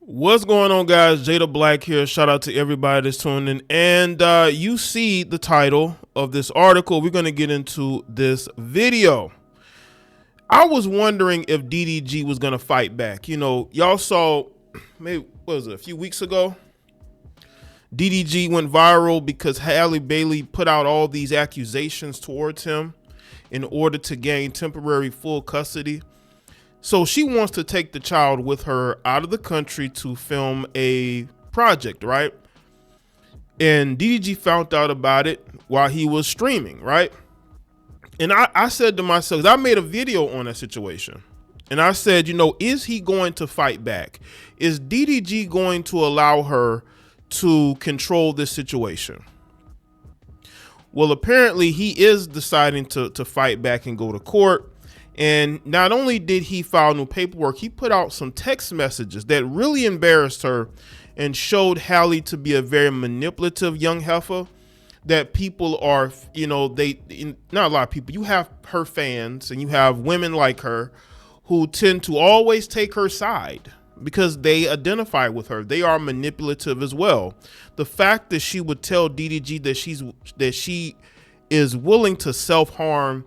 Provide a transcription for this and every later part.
What's going on, guys? Jada Black here. Shout out to everybody that's tuning in. And you see the title of this article. We're going to get into this video. I was wondering if DDG was going to fight back. You know, y'all saw, maybe, what was it, a few weeks ago? DDG went viral because Halle Bailey put out all these accusations towards him in order to gain temporary full custody. So she wants to take the child with her out of the country to film a project, right? And DDG found out about it while he was streaming, right? And I said to myself, I made a video on that situation. And I said, you know, is he going to fight back? Is DDG going to allow her to control this situation? Well, apparently he is deciding to fight back and go to court. And not only did he file new paperwork, he put out some text messages that really embarrassed her and showed Halle to be a very manipulative young heifer that people are, you know, not a lot of people, you have her fans and you have women like her who tend to always take her side because they identify with her. They are manipulative as well. The fact that she would tell DDG that she is willing to self-harm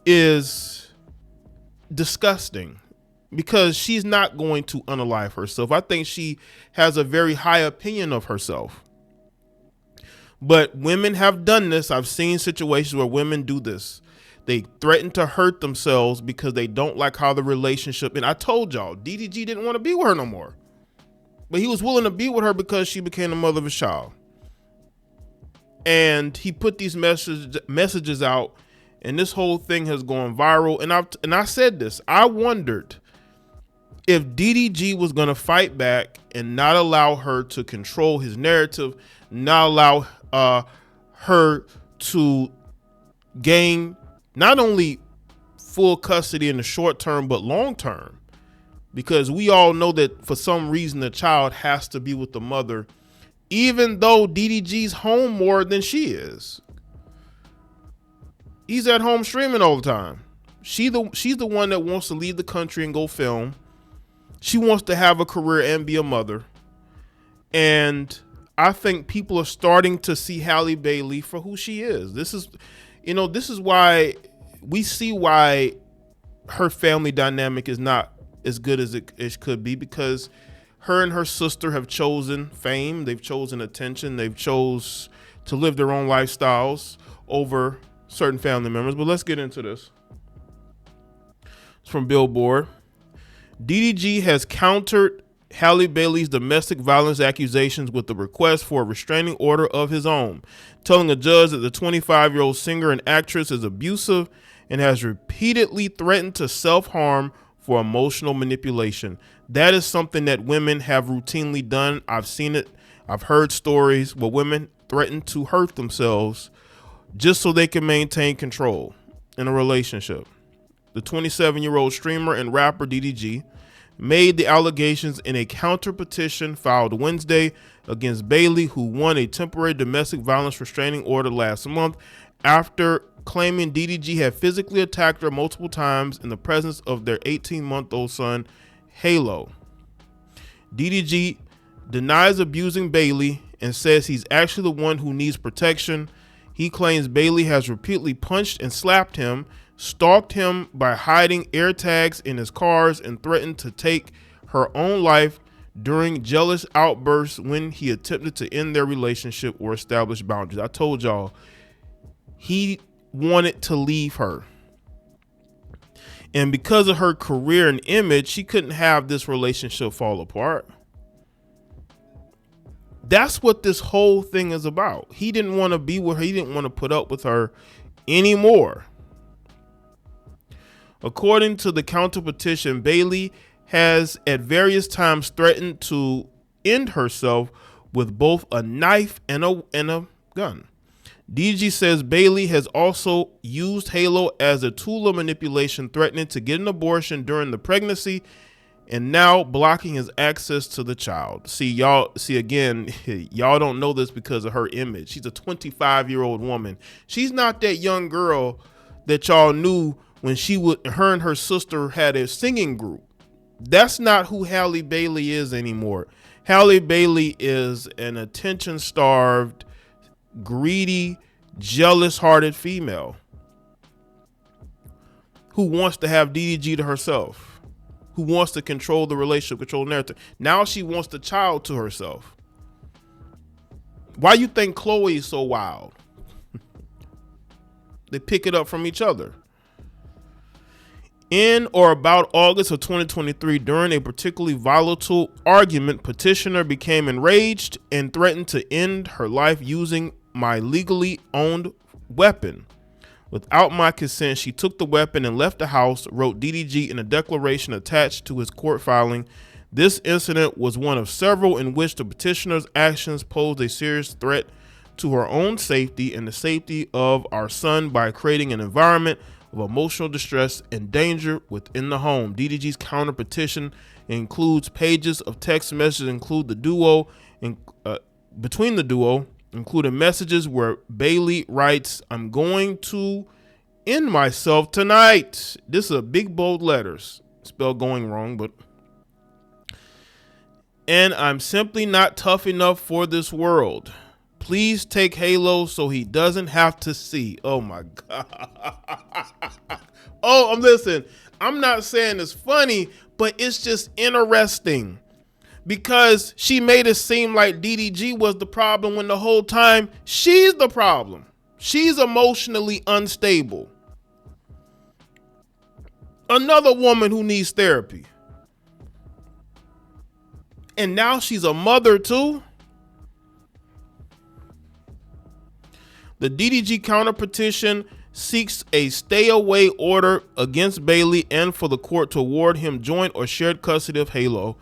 is disgusting, because she's not going to unalive herself. I think she has a very high opinion of herself. But women have done this. I've seen situations where women do this. They threaten to hurt themselves because they don't like how the relationship, and I told y'all, DDG didn't want to be with her no more. But he was willing to be with her because she became the mother of his child. And he put these messages out, and this whole thing has gone viral. And I said this, I wondered if DDG was going to fight back and not allow her to control his narrative, not allow her to gain not only full custody in the short term, but long term. Because we all know that for some reason the child has to be with the mother, even though DDG's home more than she is. He's at home streaming all the time. She's the one that wants to leave the country and go film. She wants to have a career and be a mother. And I think people are starting to see Halle Bailey for who she is. This is why we see why her family dynamic is not as good as it could be, because her and her sister have chosen fame. They've chosen attention. They've chose to live their own lifestyles over certain family members. But let's get into this. It's from Billboard. DDG has countered Halle Bailey's domestic violence accusations with the request for a restraining order of his own, telling a judge that the 25-year-old singer and actress is abusive and has repeatedly threatened to self-harm for emotional manipulation. That is something that women have routinely done. I've seen it. I've heard stories where women threaten to hurt themselves just so they can maintain control in a relationship. The 27-year-old streamer and rapper DDG made the allegations in a counter petition filed Wednesday against Bailey, who won a temporary domestic violence restraining order last month after claiming DDG had physically attacked her multiple times in the presence of their 18-month-old son, Halle. DDG denies abusing Bailey and says he's actually the one who needs protection. He claims Bailey has repeatedly punched and slapped him, stalked him by hiding air tags in his cars, and threatened to take her own life during jealous outbursts when he attempted to end their relationship or establish boundaries. I told y'all, he wanted to leave her. And because of her career and image, she couldn't have this relationship fall apart. That's what this whole thing is about. He didn't want to be with her. He didn't want to put up with her anymore. According to the counter petition, Bailey has at various times threatened to end herself with both a knife and a gun. DG says Bailey has also used Halle as a tool of manipulation, threatening to get an abortion during the pregnancy and now blocking his access to the child. Y'all don't know this because of her image. She's a 25-year-old woman. She's not that young girl that y'all knew when her and her sister had a singing group. That's not who Halle Bailey is anymore. Halle Bailey is an attention-starved, greedy, jealous-hearted female who wants to have DDG to herself, who wants to control the relationship, control the narrative. Now she wants the child to herself. Why you think Chloe is so wild? They pick it up from each other. In or about August of 2023, during a particularly volatile argument, petitioner became enraged and threatened to end her life using my legally owned weapon. Without my consent, she took the weapon and left the house, wrote DDG in a declaration attached to his court filing. This incident was one of several in which the petitioner's actions posed a serious threat to her own safety and the safety of our son by creating an environment of emotional distress and danger within the home. DDG's counter petition includes pages of text messages between the duo, including messages where Bailey writes, "I'm going to end myself tonight." This is a big bold letters, spelled going wrong, but "and I'm simply not tough enough for this world. Please take Halo so he doesn't have to see." Oh my God. Oh, listen, I'm not saying it's funny, but it's just interesting because she made it seem like DDG was the problem when the whole time she's the problem. She's emotionally unstable. Another woman who needs therapy. And now she's a mother too. The DDG counter petition seeks a stay-away order against Bailey and for the court to award him joint or shared custody of Halo,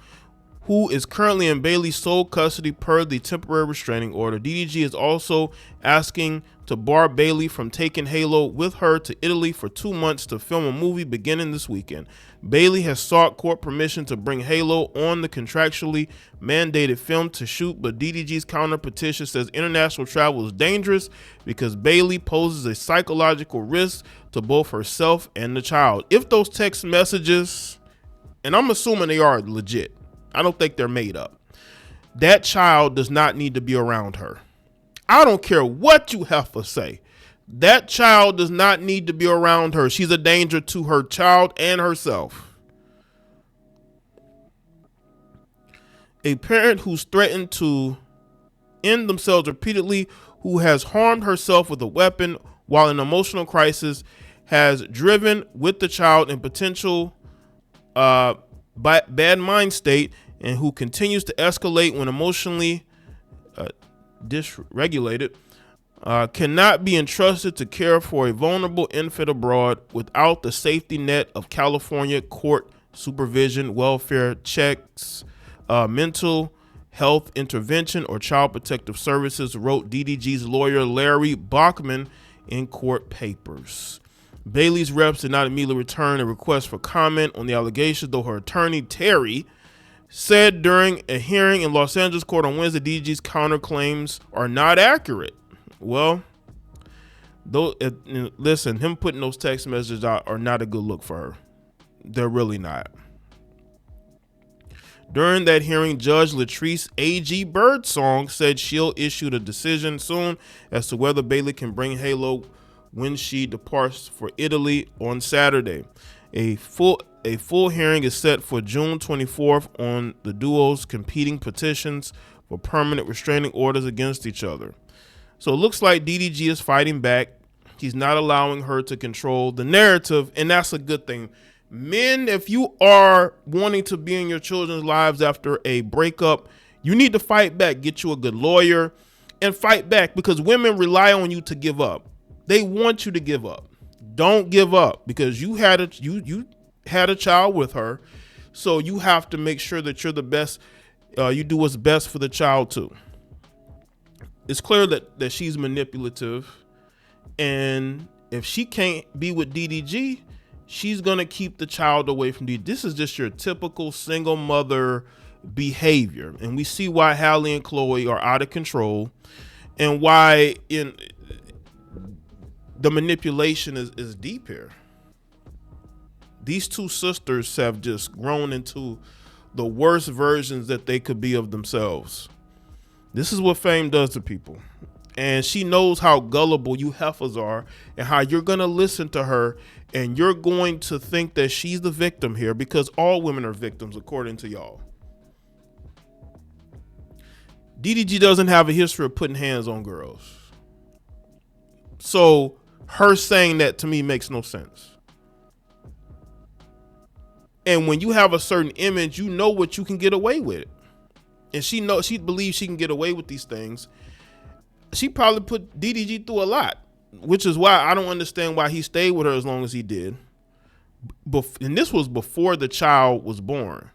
who is currently in Bailey's sole custody per the temporary restraining order. DDG is also asking to bar Bailey from taking Halo with her to Italy for 2 months to film a movie beginning this weekend. Bailey has sought court permission to bring Halo on the contractually mandated film to shoot, but DDG's counter petition says international travel is dangerous because Bailey poses a psychological risk to both herself and the child. If those text messages, and I'm assuming they are legit, I don't think they're made up, that child does not need to be around her. I don't care what you have to say. That child does not need to be around her. She's a danger to her child and herself. A parent who's threatened to end themselves repeatedly, who has harmed herself with a weapon while in emotional crisis, has driven with the child in potential bad mind state, and who continues to escalate when emotionally dysregulated, cannot be entrusted to care for a vulnerable infant abroad without the safety net of California court supervision, welfare checks, mental health intervention, or child protective services, wrote DDG's lawyer Larry Bachman in court papers. Bailey's reps did not immediately return a request for comment on the allegations, though her attorney Terry said during a hearing in Los Angeles court on Wednesday, DDG's counterclaims are not accurate. Well, listen, him putting those text messages out are not a good look for her. They're really not. During that hearing, Judge Latrice A.G. Birdsong said she'll issue a decision soon as to whether Bailey can bring Halo when she departs for Italy on Saturday. A full hearing is set for June 24th on the duo's competing petitions for permanent restraining orders against each other. So it looks like DDG is fighting back. He's not allowing her to control the narrative, and that's a good thing. Men, if you are wanting to be in your children's lives after a breakup, you need to fight back. Get you a good lawyer and fight back, because women rely on you to give up. They want you to give up. Don't give up, because you had a child with her, so you have to make sure that you're the best. You do what's best for the child too. It's clear that she's manipulative, and if she can't be with DDG, she's gonna keep the child away from DDG. This is just your typical single mother behavior, and we see why Halle and Chloe are out of control, and why the manipulation is deep here. These two sisters have just grown into the worst versions that they could be of themselves. This is what fame does to people. And she knows how gullible you heifers are and how you're going to listen to her and you're going to think that she's the victim here, because all women are victims according to y'all. DDG doesn't have a history of putting hands on girls. So her saying that to me makes no sense. And when you have a certain image, you know what you can get away with. And she believes she can get away with these things. She probably put DDG through a lot, which is why I don't understand why he stayed with her as long as he did. And this was before the child was born.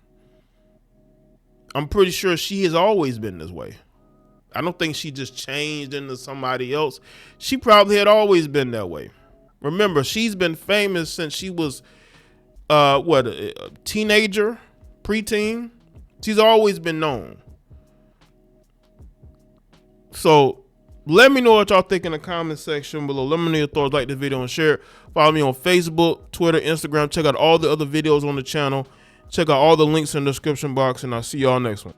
I'm pretty sure she has always been this way. I don't think she just changed into somebody else. She probably had always been that way. Remember, she's been famous since she was a teenager, preteen. She's always been known. So let me know what y'all think in the comment section below. Let me know your thoughts. Like the video and share it. Follow me on Facebook, Twitter, Instagram. Check out all the other videos on the channel. Check out all the links in the description box, and I'll see y'all next one.